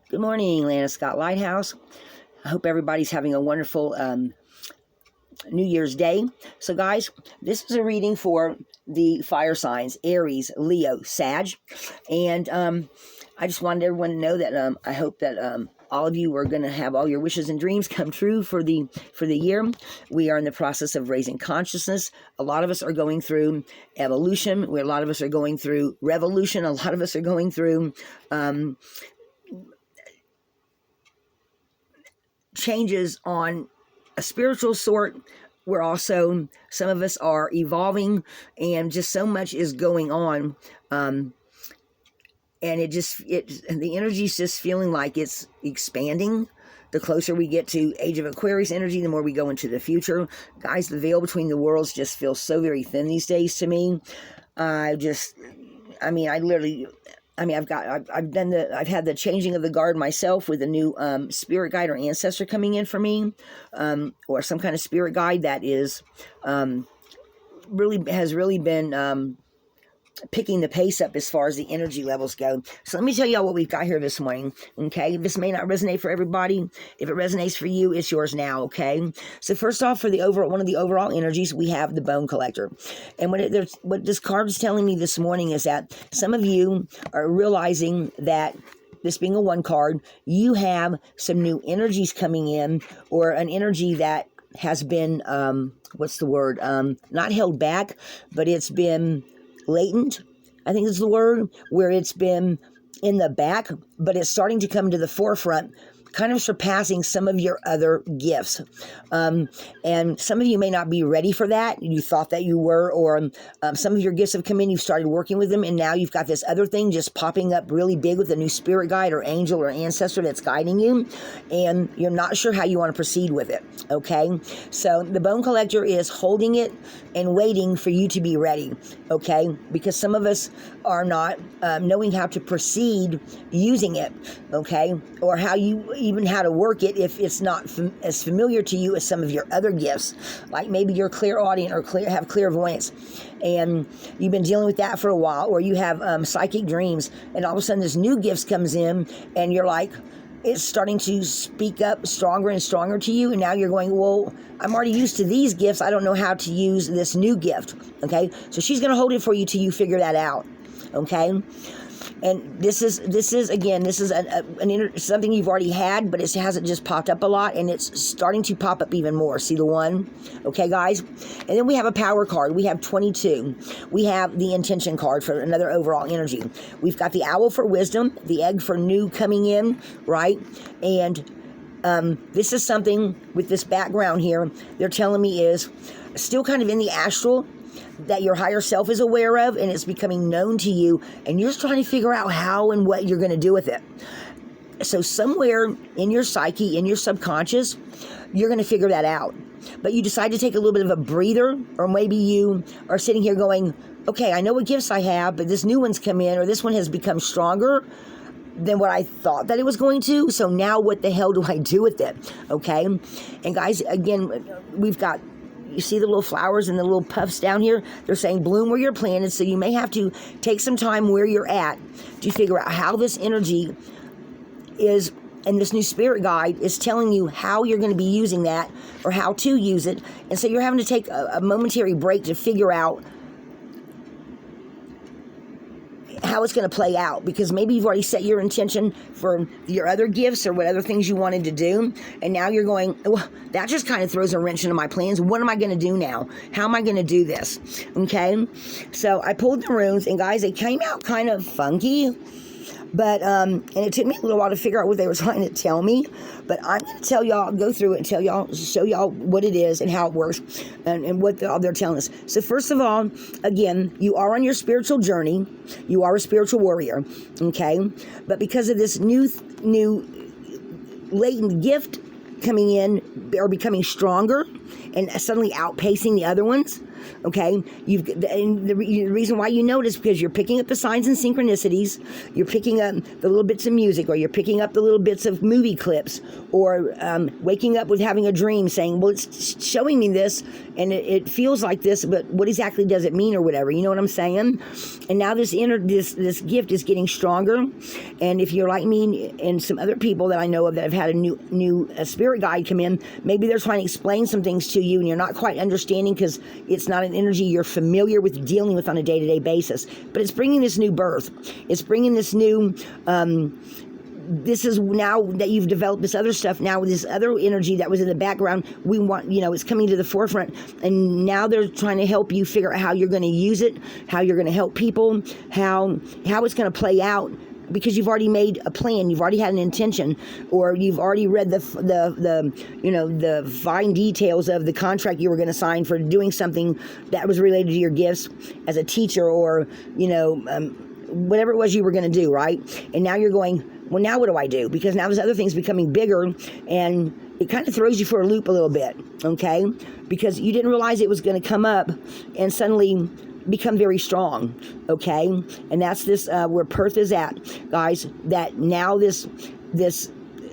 Good morning, Lana Scott Lighthouse. I hope everybody's having a wonderful New Year's Day. So, guys, this is a reading for the fire signs: Aries, Leo, Sag. And I just wanted everyone to know that I hope that all of you are going to have all your wishes and dreams come true for the year. We are in the process of raising consciousness. A lot of us are going through evolution, where a lot of us are going through revolution. A lot of us are going through changes on a spiritual sort. We're also, some of us are evolving, and just so much is going on. And the energy's just feeling like it's expanding. The closer we get to Age of Aquarius energy, the more we go into the future. Guys, the veil between the worlds just feels so very thin these days to me. I've had the changing of the guard myself with a new spirit guide or ancestor coming in for me, or some kind of spirit guide that is really been picking the pace up as far as the energy levels go. So let me tell y'all what we've got here this morning, okay? This may not resonate for everybody. If it resonates for you, it's yours now, okay? So first off, for one of the overall energies, we have the Bone Collector. And what this card is telling me this morning is that some of you are realizing that, this being a one card, you have some new energies coming in, or an energy that has been, not held back, but it's been latent, I think is the word, where it's been in the back, but it's starting to come to the forefront, kind of surpassing some of your other gifts. And some of you may not be ready for that. You thought that you were, or some of your gifts have come in, you've started working with them, and now you've got this other thing just popping up really big with a new spirit guide or angel or ancestor that's guiding you, and you're not sure how you want to proceed with it, okay? So the Bone Collector is holding it and waiting for you to be ready, okay? Because some of us are not knowing how to proceed using it, okay? Or how to work it if it's not as familiar to you as some of your other gifts. Like maybe you're clairaudient or have clairvoyance, and you've been dealing with that for a while, or you have psychic dreams, and all of a sudden this new gift comes in, and you're like, it's starting to speak up stronger and stronger to you, and now you're going, well, I'm already used to these gifts. I don't know how to use this new gift, okay? So she's going to hold it for you till you figure that out, okay? And this is something you've already had, but it hasn't just popped up a lot, and it's starting to pop up even more. See the one? Okay, guys? And then we have a power card. We have 22. We have the intention card for another overall energy. We've got the owl for wisdom, the egg for new coming in, right? And this is something with this background here, they're telling me is still kind of in the astral, that your higher self is aware of, and it's becoming known to you, and you're just trying to figure out how and what you're going to do with it. So somewhere in your psyche, in your subconscious, you're going to figure that out. But you decide to take a little bit of a breather, or maybe you are sitting here going, okay, I know what gifts I have, but this new one's come in, or this one has become stronger than what I thought that it was going to. So now what the hell do I do with it? Okay? And guys, again, we've got, you see the little flowers and the little puffs down here? They're saying bloom where you're planted, so you may have to take some time where you're at to figure out how this energy is, and this new spirit guide is telling you how you're going to be using that, or how to use it. And so you're having to take a momentary break to figure out how it's going to play out, because maybe you've already set your intention for your other gifts or what other things you wanted to do, and now you're going, well, that just kind of throws a wrench into my plans. What am I going to do now? How am I going to do this? Okay, so I pulled the runes, and guys, they came out kind of funky, but and it took me a little while to figure out what they were trying to tell me, but I'm going to tell y'all, go through it and show y'all what it is and how it works, and what they're telling us. So first of all, again, you are on your spiritual journey. You are a spiritual warrior, okay? But because of this new latent gift coming in, or becoming stronger, and suddenly outpacing the other ones. Okay, and the reason why you notice, because you're picking up the signs and synchronicities, you're picking up the little bits of music, or you're picking up the little bits of movie clips, or waking up with having a dream saying, well, it's showing me this, and it feels like this, but what exactly does it mean, or whatever, you know what I'm saying? And now this gift is getting stronger, and if you're like me and some other people that I know of that have had a new spirit guide come in, maybe they're trying to explain some things to you, and you're not quite understanding because it's not an energy you're familiar with dealing with on a day-to-day basis. But it's bringing this new birth. It's bringing this new, this is now that you've developed this other stuff, now with this other energy that was in the background, we want, it's coming to the forefront. And now they're trying to help you figure out how you're going to use it, how you're going to help people, how it's going to play out. Because you've already made a plan, you've already had an intention, or you've already read the fine details of the contract you were going to sign for doing something that was related to your gifts as a teacher, or whatever it was you were going to do, right? And now you're going, well, now what do I do? Because now this other thing's becoming bigger, and it kind of throws you for a loop a little bit, okay? Because you didn't realize it was going to come up and suddenly become very strong, okay? And that's this where Perth is at, guys, that now this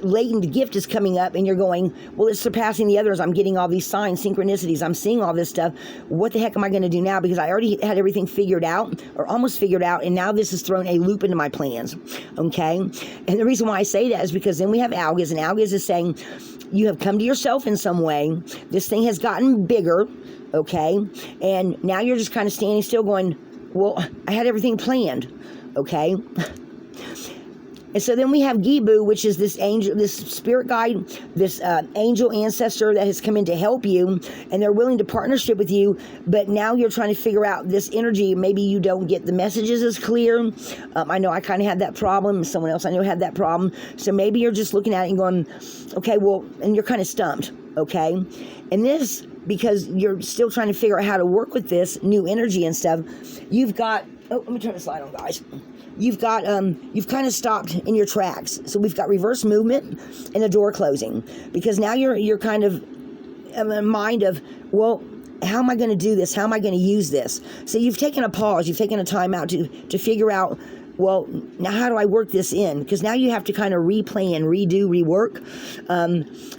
latent gift is coming up, and you're going, well, it's surpassing the others. I'm getting all these signs, synchronicities. I'm seeing all this stuff. What the heck am I going to do now? Because I already had everything figured out, or almost figured out, and now this has thrown a loop into my plans, okay? And the reason why I say that is because then we have Algaz, and Algaz is saying, you have come to yourself in some way. This thing has gotten bigger, okay? And now you're just kind of standing still going, well, I had everything planned, okay? And so then we have Gibu, which is this angel, this spirit guide, this angel ancestor that has come in to help you, and they're willing to partnership with you, but now you're trying to figure out this energy. Maybe you don't get the messages as clear. I know I kind of had that problem. Someone else I know had that problem. So maybe you're just looking at it and going, okay, well, and you're kind of stumped, okay? And this, because you're still trying to figure out how to work with this new energy and stuff, you've got, let me turn the slide on, guys. You've got, you've kind of stopped in your tracks. So we've got reverse movement and the door closing, because now you're kind of in a mind of, well, how am I going to do this? How am I going to use this? So you've taken a pause, you've taken a time out to figure out, well, now how do I work this in? Because now you have to kind of replan, redo, rework.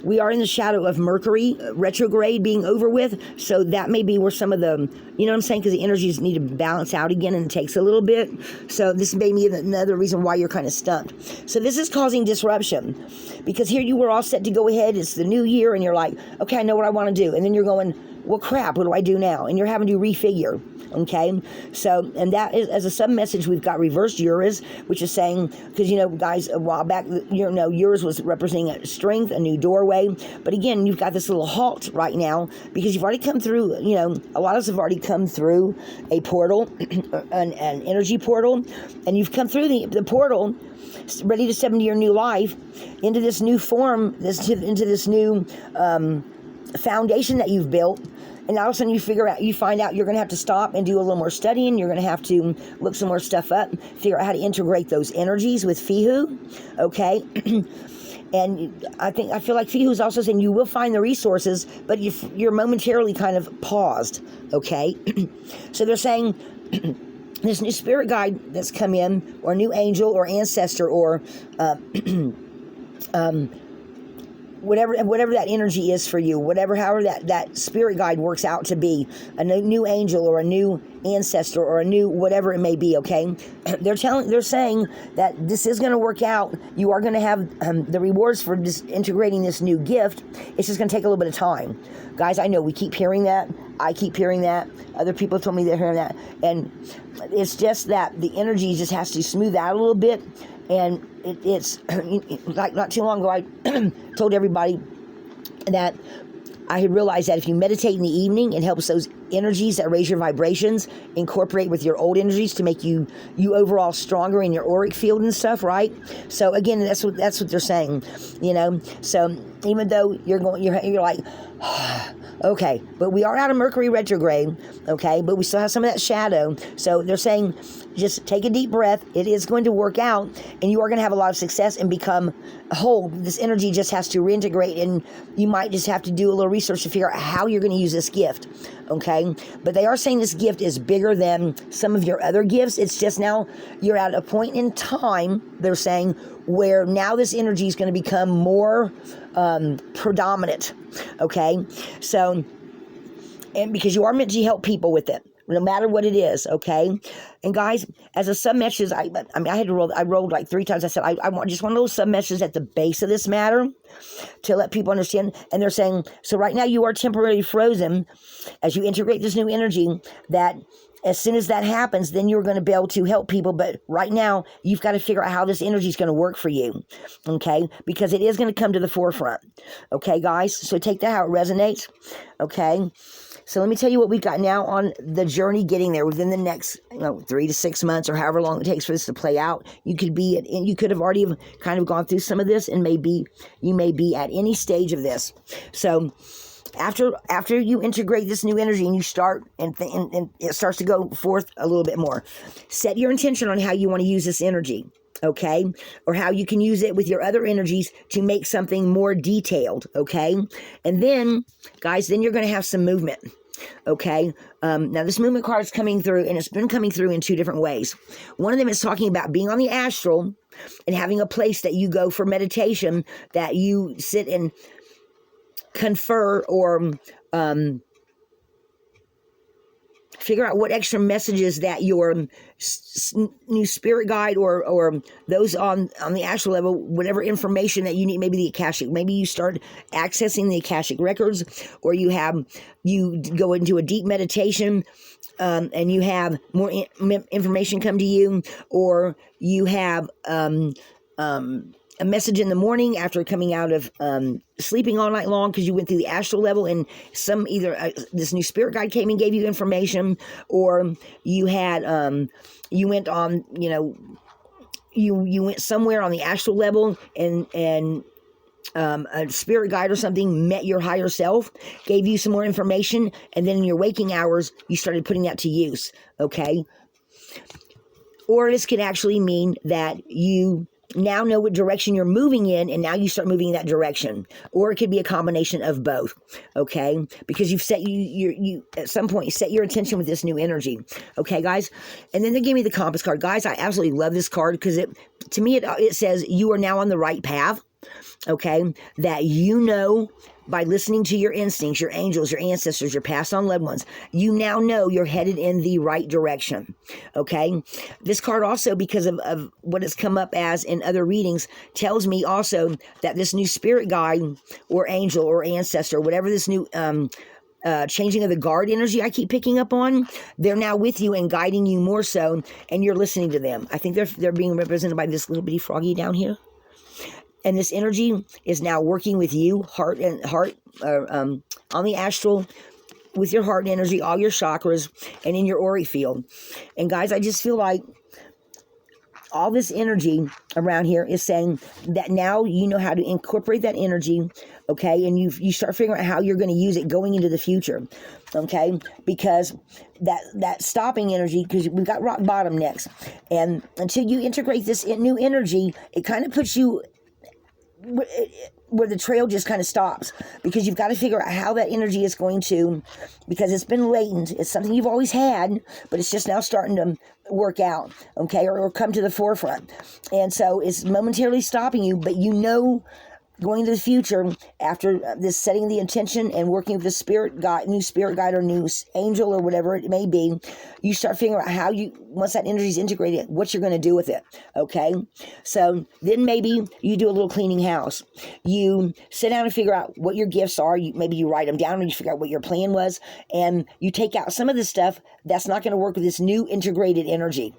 We are in the shadow of Mercury retrograde being over with, so that may be where some of the, you know what I'm saying, because the energies need to balance out again, and it takes a little bit. So this may be another reason why you're kind of stumped. So this is causing disruption, because here you were all set to go ahead, it's the new year, and you're like, okay, I know what I want to do. And then you're going, well, crap, what do I do now? And you're having to refigure. Okay, so, and that is, as a sub-message, we've got reversed Urus, which is saying, because, guys, a while back, Urus was representing a strength, a new doorway, but again, you've got this little halt right now, because you've already come through, a lot of us have already come through a portal, an energy portal, and you've come through the portal, ready to step into your new life, into this new form, into this new foundation that you've built. And all of a sudden you find out you're going to have to stop and do a little more studying. You're going to have to look some more stuff up, figure out how to integrate those energies with Fihu, okay? And I feel like Fihu is also saying you will find the resources, but you're momentarily kind of paused, okay? So they're saying this new spirit guide that's come in, or new angel or ancestor, or whatever that energy is for you, however that spirit guide works out to be, a new angel or a new ancestor or a new whatever it may be, okay? They're saying that this is going to work out. You are going to have the rewards for just integrating this new gift. It's just going to take a little bit of time. Guys, I know we keep hearing that. I keep hearing that. Other people told me they're hearing that. And it's just that the energy just has to smooth out a little bit. And it's like not too long ago, I told everybody that I had realized that if you meditate in the evening, it helps those energies that raise your vibrations, incorporate with your old energies to make you overall stronger in your auric field and stuff, right? So again, that's what they're saying, you know. So even though you're like, okay, but we are out of Mercury retrograde, okay, but we still have some of that shadow. So they're saying, just take a deep breath. It is going to work out, and you are going to have a lot of success and become whole. This energy just has to reintegrate, and you might just have to do a little research to figure out how you're going to use this gift, okay? But they are saying this gift is bigger than some of your other gifts. It's just now you're at a point in time, they're saying, where now this energy is going to become more predominant, okay? So, and because you are meant to help people with it, no matter what it is, okay? And guys, as a sub-message, I rolled like 3 times. I said, I want just one of those sub-messages at the base of this matter to let people understand. And they're saying, so right now you are temporarily frozen as you integrate this new energy, that as soon as that happens, then you're going to be able to help people. But right now, you've got to figure out how this energy is going to work for you, okay? Because it is going to come to the forefront, okay, guys? So take that how it resonates, okay? So let me tell you what we've got now on the journey getting there within the next 3 to 6 months or however long it takes for this to play out. You could have already kind of gone through some of this, and you may be at any stage of this. So after you integrate this new energy and you start and it starts to go forth a little bit more, set your intention on how you want to use this energy, okay? Or how you can use it with your other energies to make something more detailed, okay? And then, guys, then you're going to have some movement, okay? Now, this movement card is coming through, and it's been coming through in 2 different ways. One of them is talking about being on the astral and having a place that you go for meditation, that you sit and confer or figure out what extra messages that your new spirit guide or those on the astral level, whatever information that you need, maybe the Akashic, maybe you start accessing the Akashic records, or you go into a deep meditation and you have more information come to you, or you have a message in the morning after coming out of sleeping all night long because you went through the astral level, and this new spirit guide came and gave you information, or you had you went on you went somewhere on the astral level, and a spirit guide or something met your higher self, gave you some more information, and then in your waking hours you started putting that to use, okay? Or this could actually mean that you now know what direction you're moving in, and now you start moving in that direction. Or it could be a combination of both, okay? Because you've set you at some point you set your intention with this new energy, okay, guys? And then they gave me the compass card, guys. I absolutely love this card because to me it says you are now on the right path, okay? That by listening to your instincts, your angels, your ancestors, your passed on loved ones, you now know you're headed in the right direction, okay? This card also, because of what it's come up as in other readings, tells me also that this new spirit guide or angel or ancestor, whatever this new changing of the guard energy I keep picking up on, they're now with you and guiding you more so, and you're listening to them. I think they're being represented by this little bitty froggy down here. And this energy is now working with you, heart on the astral, with your heart energy, all your chakras, and in your auric field. And guys, I just feel like all this energy around here is saying that now you know how to incorporate that energy, okay? And you start figuring out how you're going to use it going into the future, okay? Because that stopping energy, because we've got rock bottom next. And until you integrate this new energy, it kind of puts you where the trail just kind of stops, because you've got to figure out how that energy is going to, because it's been latent. It's something you've always had, but it's just now starting to work out, okay, or come to the forefront. And so it's momentarily stopping you, but going into the future, after this setting the intention and working with the spirit guide, new spirit guide or new angel or whatever it may be, you start figuring out how once that energy is integrated, what you're going to do with it, okay? So then maybe you do a little cleaning house. You sit down and figure out what your gifts are. Maybe you write them down and you figure out what your plan was, and you take out some of the stuff that's not going to work with this new integrated energy.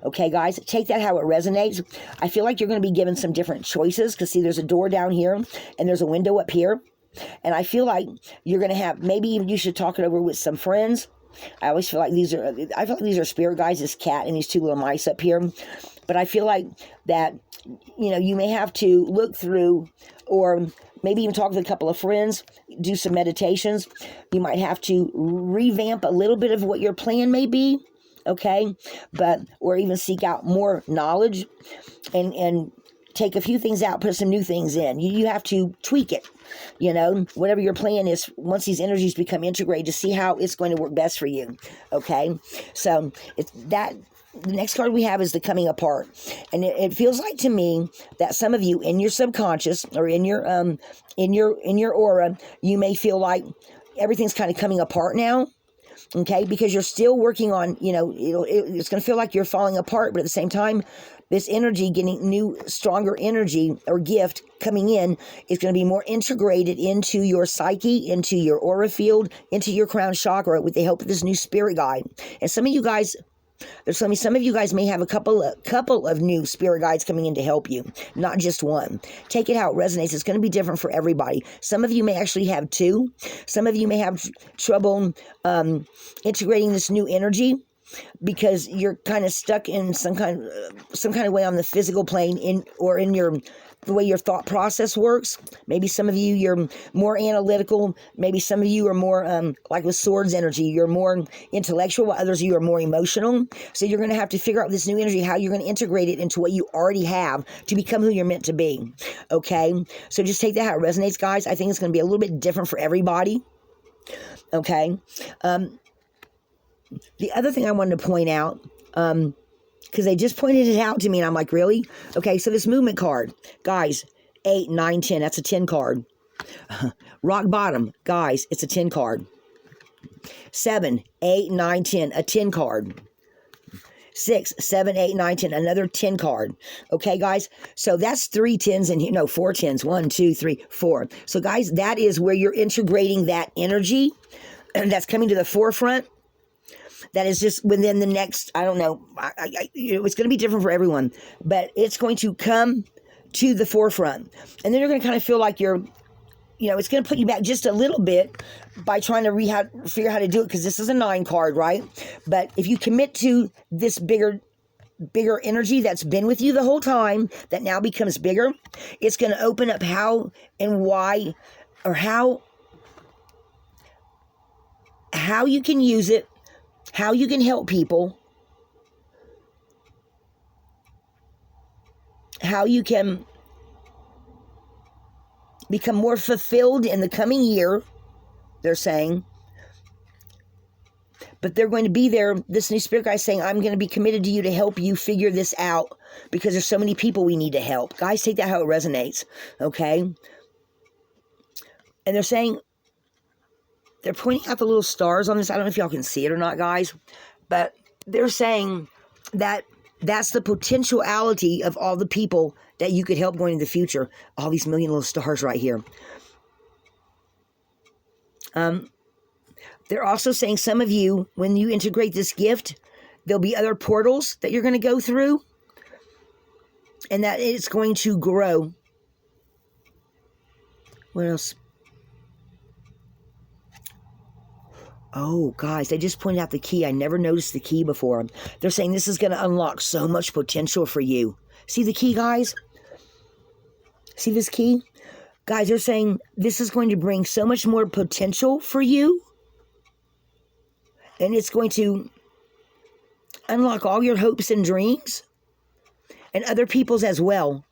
Okay, guys, take that how it resonates. I feel like you're going to be given some different choices, because see, there's a door down here and there's a window up here. And I feel like you're going to have, maybe even you should talk it over with some friends. I always feel like these are spirit guides, this cat and these two little mice up here. But I feel like that, you may have to look through, or maybe even talk with a couple of friends, do some meditations. You might have to revamp a little bit of what your plan may be, okay? Or even seek out more knowledge and take a few things out, put some new things in. You have to tweak it, whatever your plan is, once these energies become integrated, to see how it's going to work best for you, okay? So the next card we have is the coming apart. And it feels like to me that some of you in your subconscious or in your aura, you may feel like everything's kind of coming apart now. Okay, because you're still working on, it's going to feel like you're falling apart, but at the same time, this energy, getting new, stronger energy or gift coming in, is going to be more integrated into your psyche, into your aura field, into your crown chakra with the help of this new spirit guide. And some of you guys may have a couple of new spirit guides coming in to help you, not just one. Take it how it resonates. It's going to be different for everybody. Some of you may actually have two. Some of you may have trouble integrating this new energy because you're kind of stuck in some kind of way on the physical plane in the way your thought process works. Maybe some of you, you're more analytical. Maybe some of you are more, like with swords energy, you're more intellectual, while others of you are more emotional. So you're going to have to figure out this new energy, how you're going to integrate it into what you already have to become who you're meant to be. Okay? So just take that how it resonates, guys. I think it's going to be a little bit different for everybody. Okay? The other thing I wanted to point out, because they just pointed it out to me, and I'm like, really? Okay, so this movement card, guys, 8, 9, 10, that's a 10 card. Rock bottom, guys, it's a 10 card. 7, 8, 9, 10, a 10 card. 6, 7, 8, 9, 10, another 10 card. Okay, guys? So that's 3 10s and 4 10s. 1, 2, 3, 4. So, guys, that is where you're integrating that energy that's coming to the forefront. That is just within the next, I don't know, it's going to be different for everyone, but it's going to come to the forefront. And then you're going to kind of feel like it's going to put you back just a little bit by trying to figure out how to do it, because this is a 9 card, right? But if you commit to this bigger energy that's been with you the whole time, that now becomes bigger, it's going to open up how and why, or how you can use it, how you can help people, how you can become more fulfilled in the coming year, they're saying. But they're going to be there, this new spirit guy saying, I'm going to be committed to you to help you figure this out, because there's so many people we need to help. Guys, take that how it resonates, okay? And they're saying, they're pointing out the little stars on this. I don't know if y'all can see it or not, guys. But they're saying that that's the potentiality of all the people that you could help going into the future. All these million little stars right here. They're also saying some of you, when you integrate this gift, there'll be other portals that you're going to go through. And that it's going to grow. What else? Oh, guys, they just pointed out the key. I never noticed the key before. They're saying this is going to unlock so much potential for you. See the key, guys? See this key? Guys, they're saying this is going to bring so much more potential for you. And it's going to unlock all your hopes and dreams. And other people's as well.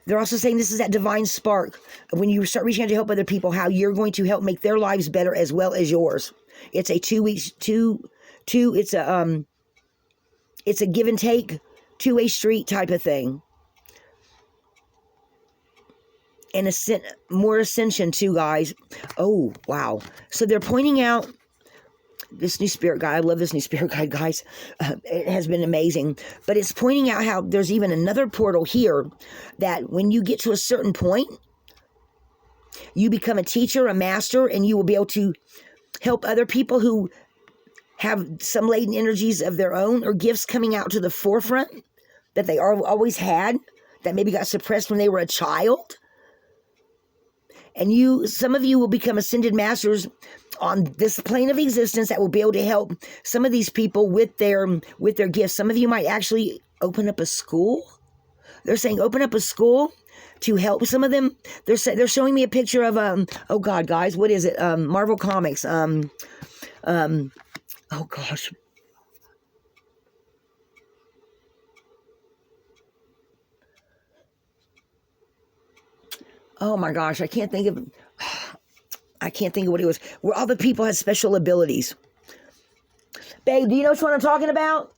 They're also saying this is that divine spark of when you start reaching out to help other people, how you're going to help make their lives better as well as yours. It's a it's a give and take, two-way street type of thing. And more ascension too, guys. Oh, wow. So they're pointing out this new spirit guide. I love this new spirit guide, guys. It has been amazing. But it's pointing out how there's even another portal here that when you get to a certain point, you become a teacher, a master, and you will be able to help other people who have some latent energies of their own or gifts coming out to the forefront that they always had, that maybe got suppressed when they were a child. And some of you will become ascended masters on this plane of existence that will be able to help some of these people with their gifts. Some of you might actually open up a school. They're saying open up a school to help some of them. They're showing me a picture of oh God, guys, what is it? Marvel Comics. Oh gosh. Oh my gosh, I can't think of what it was. Where all the people had special abilities. Babe, do you know which one I'm talking about?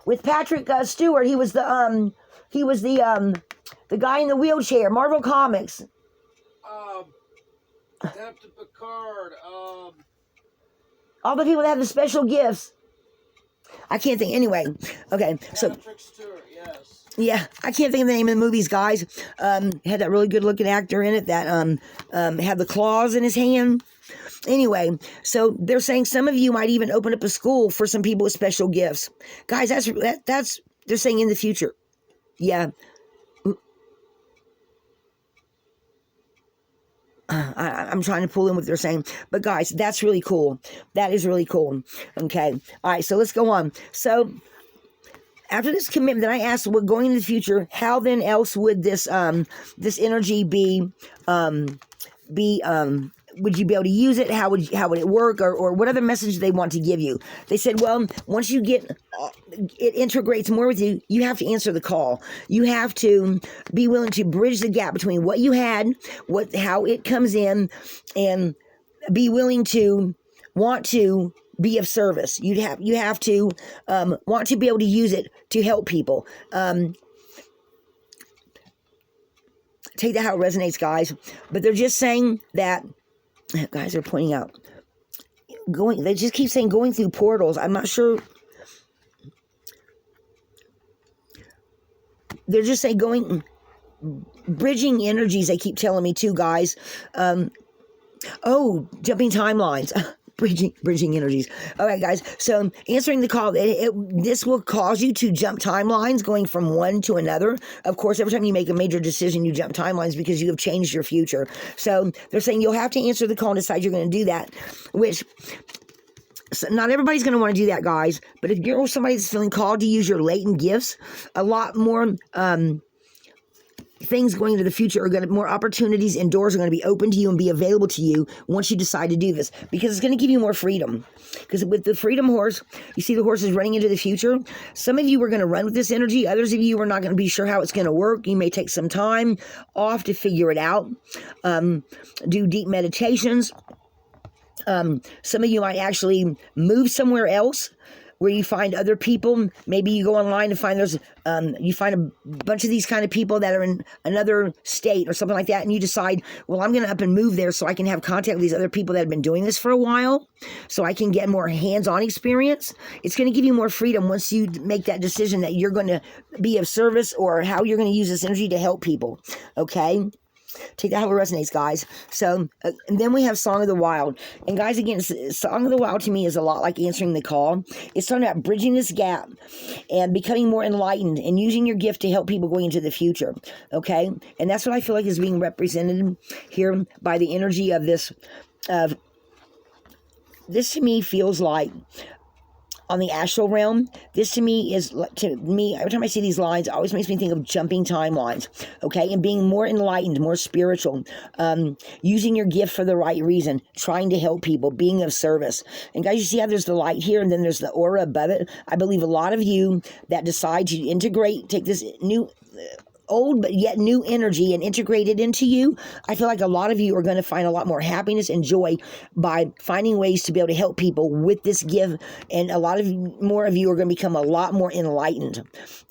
With Patrick Stewart, he was the guy in the wheelchair. Marvel Comics. Captain Picard. All the people that have the special gifts. I can't think. Anyway, okay. So Patrick Stewart, yes. Yeah, I can't think of the name of the movies, guys. Had that really good looking actor in it that had the claws in his hand. Anyway, so they're saying some of you might even open up a school for some people with special gifts. Guys, that's they're saying in the future. Yeah. I'm trying to pull in what they're saying. But guys, that's really cool. That is really cool. Okay. All right, so let's go on. So after this commitment, then I asked, well, going into the future, how then else would this energy be would you be able to use it? How would it work? Or what other message they want to give you? They said, well, once you get it integrates more with you, you have to answer the call. You have to be willing to bridge the gap between what you had, how it comes in, and be willing to want to be of service. You have to want to be able to use it to help people. Take that how it resonates, guys. But they're just saying that, guys are pointing out, they just keep saying going through portals. I'm not sure. They're just saying bridging energies, they keep telling me too, guys. Jumping timelines. Bridging energies. All right, guys. So answering the call, this will cause you to jump timelines going from one to another. Of course, every time you make a major decision, you jump timelines because you have changed your future. So they're saying you'll have to answer the call and decide you're going to do that, which not everybody's going to want to do that, guys. But if you're somebody that's feeling called to use your latent gifts, a lot more things going into the future more opportunities and doors are going to be open to you and be available to you once you decide to do this, because it's going to give you more freedom. Because with the freedom horse, you see the horse is running into the future. Some of you are going to run with this energy. Others of you are not going to be sure how it's going to work. You may take some time off to figure it out. Do deep meditations. Some of you might actually move somewhere else where you find other people. Maybe you go online and find you find a bunch of these kind of people that are in another state or something like that, and you decide, well, I'm going to up and move there so I can have contact with these other people that have been doing this for a while, so I can get more hands-on experience. It's going to give you more freedom once you make that decision that you're going to be of service or how you're going to use this energy to help people, okay? Take that how it resonates, guys. So, and then we have Song of the Wild. And guys, again, Song of the Wild to me is a lot like answering the call. It's talking about bridging this gap and becoming more enlightened and using your gift to help people going into the future. Okay? And that's what I feel like is being represented here by the energy of this. This to me feels like, on the astral realm, this to me, every time I see these lines, it always makes me think of jumping timelines, okay? And being more enlightened, more spiritual, using your gift for the right reason, trying to help people, being of service. And guys, you see how there's the light here and then there's the aura above it? I believe a lot of you that decide to take this new old but yet new energy and integrate it into you, I feel like a lot of you are going to find a lot more happiness and joy by finding ways to be able to help people with this gift, and a lot of more of you are going to become a lot more enlightened,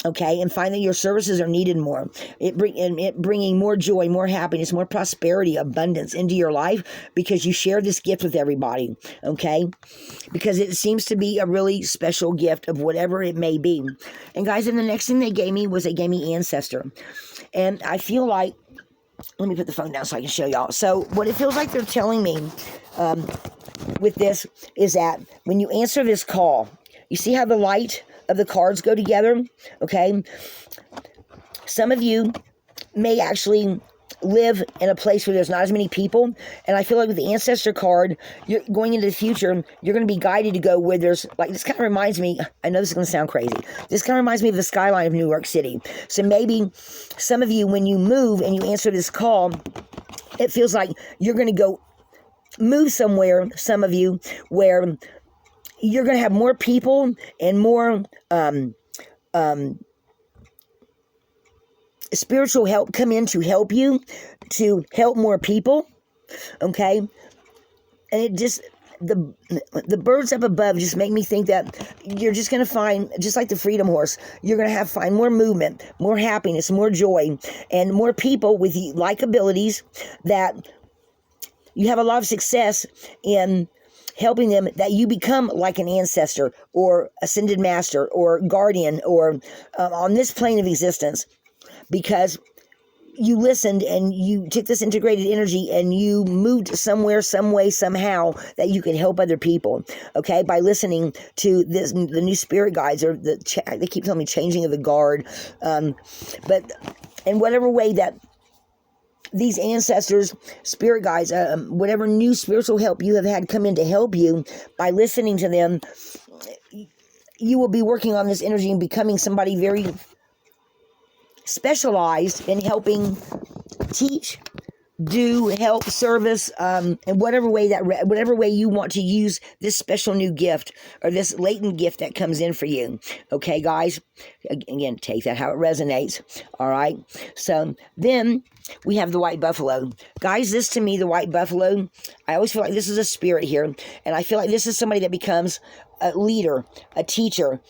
okay, and find that your services are needed more. It bringing more joy, more happiness, more prosperity, abundance into your life because you share this gift with everybody, okay, because it seems to be a really special gift of whatever it may be. And guys, and the next thing they gave me Ancestor. And I feel like, let me put the phone down so I can show y'all. So what it feels like they're telling me with this is that when you answer this call, you see how the light of the cards go together, okay? Some of you may actually live in a place where there's not as many people. And I feel like with the ancestor card, you're going into the future, you're going to be guided to go where there's, like, this kind of reminds me, I know this is going to sound crazy, this kind of reminds me of the skyline of New York City. So maybe some of you, when you move and you answer this call, it feels like you're going to go move somewhere, some of you, where you're going to have more people and more spiritual help come in to help you, to help more people, okay? And it just, the birds up above just make me think that you're just going to find, just like the Freedom Horse, you're going to find more movement, more happiness, more joy, and more people with like abilities that you have a lot of success in helping them, that you become like an ancestor or ascended master or guardian or on this plane of existence, because you listened and you took this integrated energy and you moved somewhere, some way, somehow that you could help other people, okay, by listening to this, the new spirit guides, or they keep telling me changing of the guard, but in whatever way that these ancestors, spirit guides, whatever new spiritual help you have had come in to help you, by listening to them, you will be working on this energy and becoming somebody very specialized in helping teach, do, help, service, in whatever way you want to use this special new gift or this latent gift that comes in for you. Okay, guys? Again, take that how it resonates. All right? So then we have the white buffalo. Guys, this to me, the white buffalo, I always feel like this is a spirit here. And I feel like this is somebody that becomes a leader, a teacher,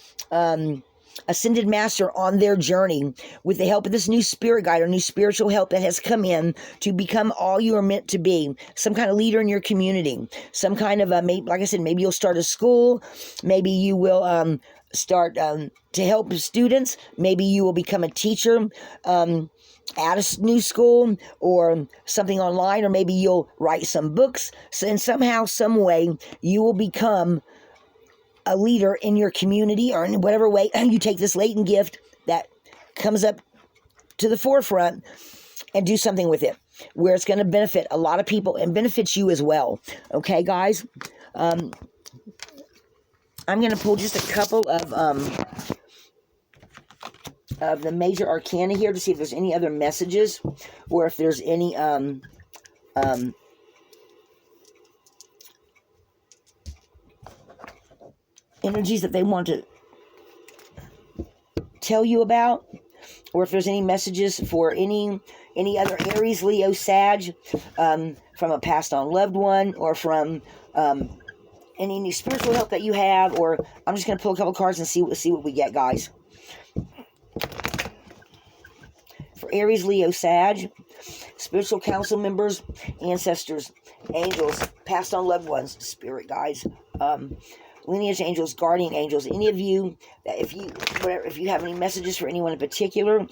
ascended master on their journey with the help of this new spirit guide or new spiritual help that has come in to become all you are meant to be. Some kind of leader in your community, some kind of like I said, maybe you'll start a school, maybe you will start to help students, maybe you will become a teacher at a new school or something online, or maybe you'll write some books. So in somehow, some way, you will become a leader in your community, or in whatever way you take this latent gift that comes up to the forefront and do something with it where it's going to benefit a lot of people and benefits you as well. Okay, guys? I'm going to pull just a couple of the major arcana here to see if there's any other messages, or if there's any energies that they want to tell you about, or if there's any messages for any other Aries, Leo, Sag, from a passed on loved one, or from any new spiritual help that you have. Or I'm just going to pull a couple cards and see what we get, guys. For Aries, Leo, Sag, spiritual council members, ancestors, angels, passed on loved ones, spirit guides, lineage angels, guardian angels, any of you, that if you have any messages for anyone in particular,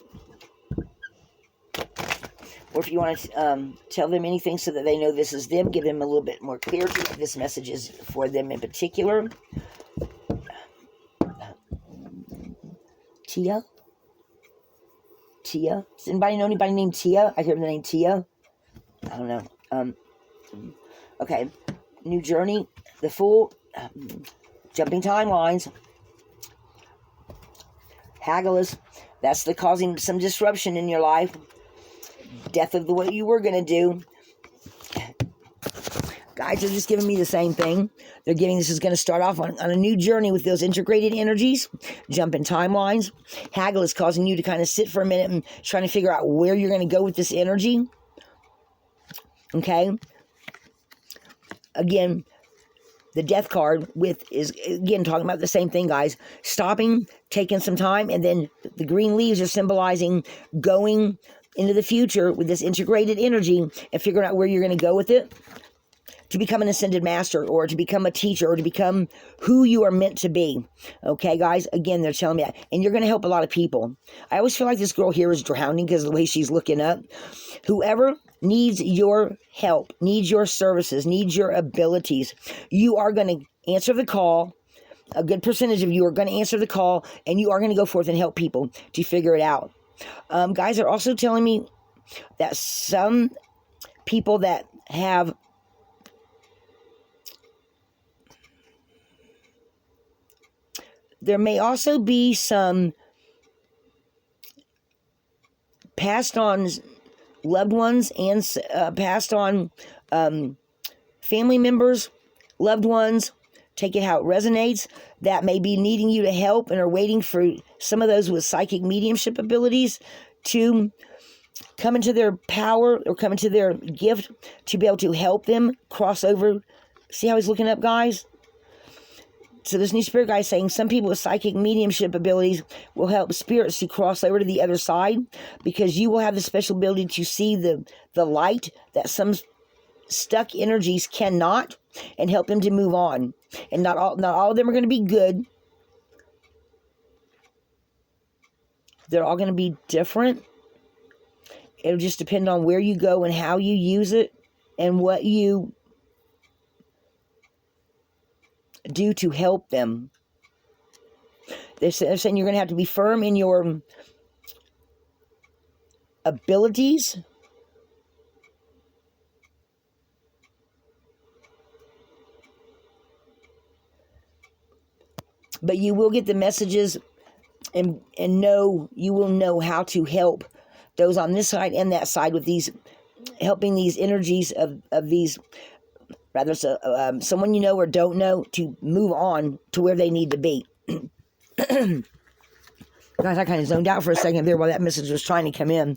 or if you want to tell them anything so that they know this is them, give them a little bit more clarity if this message is for them in particular. Tia? Does anybody know anybody named Tia? I hear the name Tia. I don't know. Okay. New journey. The Fool. Jumping timelines. Haggles. That's the causing some disruption in your life. Death of what you were going to do. Guys are just giving me the same thing. They're giving this is going to start off on a new journey with those integrated energies, jumping timelines. Haggle is causing you to kind of sit for a minute and trying to figure out where you're going to go with this energy. Okay? Again, the death card is, again, talking about the same thing, guys. Stopping, taking some time, and then the green leaves are symbolizing going into the future with this integrated energy and figuring out where you're going to go with it, to become an ascended master, or to become a teacher, or to become who you are meant to be. Okay, guys? Again, they're telling me that. And you're going to help a lot of people. I always feel like this girl here is drowning because of the way she's looking up. Whoever needs your help, needs your services, needs your abilities, you are going to answer the call. A good percentage of you are going to answer the call, and you are going to go forth and help people to figure it out. Guys are also telling me that some people that have there may also be some passed on loved ones and passed on family members, loved ones, take it how it resonates, that may be needing you to help and are waiting for some of those with psychic mediumship abilities to come into their power or come into their gift to be able to help them cross over. See how he's looking up, guys? So this new spirit guy is saying some people with psychic mediumship abilities will help spirits to cross over to the other side, because you will have the special ability to see the light that some stuck energies cannot, and help them to move on. And not all of them are going to be good. They're all going to be different. It'll just depend on where you go and how you use it and what you do to help them. They're saying you're going to have to be firm in your abilities, but you will get the messages and you will know how to help those on this side and that side with these, helping these energies of these, rather someone you know or don't know, to move on to where they need to be. Guys, I kind of zoned out for a second there while that message was trying to come in.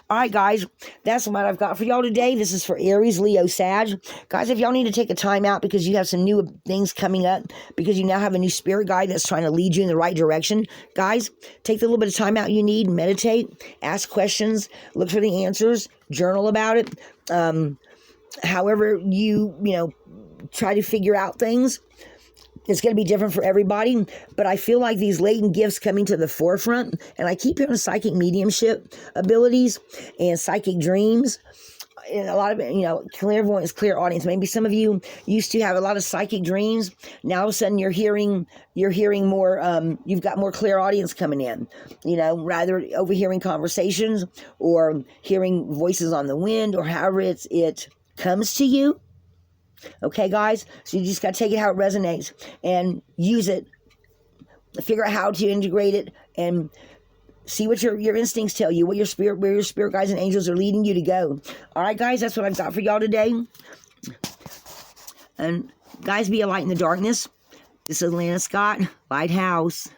All right, guys, that's what I've got for y'all today. This is for Aries, Leo, Sag. Guys, if y'all need to take a time out because you have some new things coming up, because you now have a new spirit guide that's trying to lead you in the right direction, guys, take the little bit of time out you need, meditate, ask questions, look for the answers, journal about it. However you try to figure out things. It's going to be different for everybody, but I feel like these latent gifts coming to the forefront, and I keep hearing psychic mediumship abilities and psychic dreams, and a lot of it, clairvoyance, clairaudience. Maybe some of you used to have a lot of psychic dreams. Now all of a sudden you're hearing more. You've got more clairaudience coming in. Rather overhearing conversations or hearing voices on the wind, or however it comes to you. Okay, guys? So you just got to take it how it resonates and use it. Figure out how to integrate it and see what your instincts tell you, where your spirit guides and angels are leading you to go. All right, guys? That's what I've got for y'all today. And guys, be a light in the darkness. This is Lana Scott, Lighthouse.